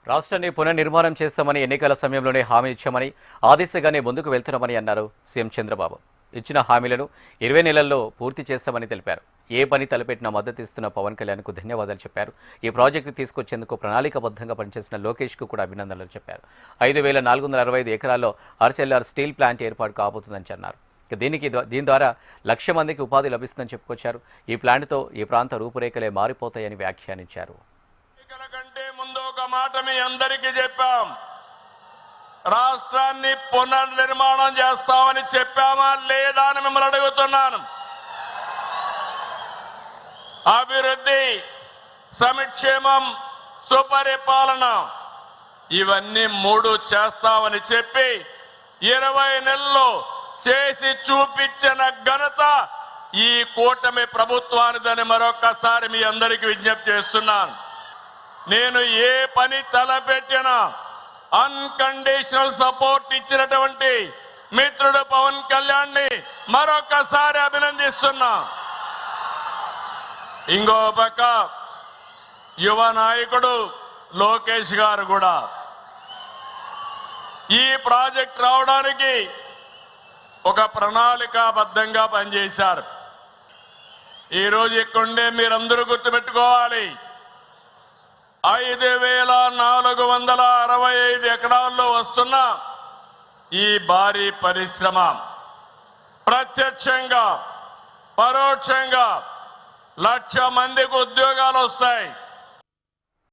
రాష్ట్రాన్ని పునర్నిర్మాణం చేస్తామని ఎన్నికల సమయంలోనే హామీ ఇచ్చామని ఆ దిశగానే ముందుకు వెళ్తున్నామని అన్నారు సీఎం చంద్రబాబు. ఇచ్చిన హామీలను 20 నెలల్లో పూర్తి చేస్తామని తెలిపారు. ఏ పని తలపెట్టినా మద్దతిస్తున్న పవన్ కళ్యాణ్కు ధన్యవాదాలు చెప్పారు. ఈ ప్రాజెక్టు తీసుకొచ్చేందుకు ప్రణాళికబద్ధంగా పనిచేసిన లోకేష్కు కూడా అభినందనలు చెప్పారు. 5465 ఎకరాల్లో ఆర్సెల్ఆర్ స్టీల్ ప్లాంట్ ఏర్పాటు కాబోతుందని అన్నారు. దీని ద్వారా 1,00,000 మందికి ఉపాధి లభిస్తుందని చెప్పుకొచ్చారు. ఈ ప్లాంట్తో ఈ ప్రాంత రూపురేఖలే మారిపోతాయని వ్యాఖ్యానించారు. ఒక మాట మీ అందరికీ చెప్పాం, రాష్ట్రాన్ని పునర్నిర్మాణం చేస్తామని చెప్పామా లేదా అని మిమ్మల్ని అడుగుతున్నాను. అభివృద్ధి, సంక్షేమం, సుపరిపాలన ఇవన్నీ 3 చేస్తామని చెప్పి 20 నెలల్లో చేసి చూపించిన ఘనత ఈ కూటమి ప్రభుత్వానిదని మరొక్కసారి మీ అందరికీ విజ్ఞప్తి చేస్తున్నాను. నేను ఏ పని తలపెట్టినా అన్కండిషనల్ సపోర్ట్ ఇచ్చినటువంటి మిత్రుడు పవన్ కళ్యాణ్ని మరొకసారి అభినందిస్తున్నా. ఇంకో పక్క యువ నాయకుడు లోకేష్ గారు కూడా ఈ ప్రాజెక్ట్ రావడానికి ఒక ప్రణాళికాబద్ధంగా పనిచేశారు. ఈరోజు ఇక్కడుండే మీరందరూ గుర్తుపెట్టుకోవాలి, 5465 ఎకరాల్లో వస్తున్న ఈ భారీ పరిశ్రమ ప్రత్యక్షంగా పరోక్షంగా 1,00,000 మందికి ఉద్యోగాలు వస్తాయి.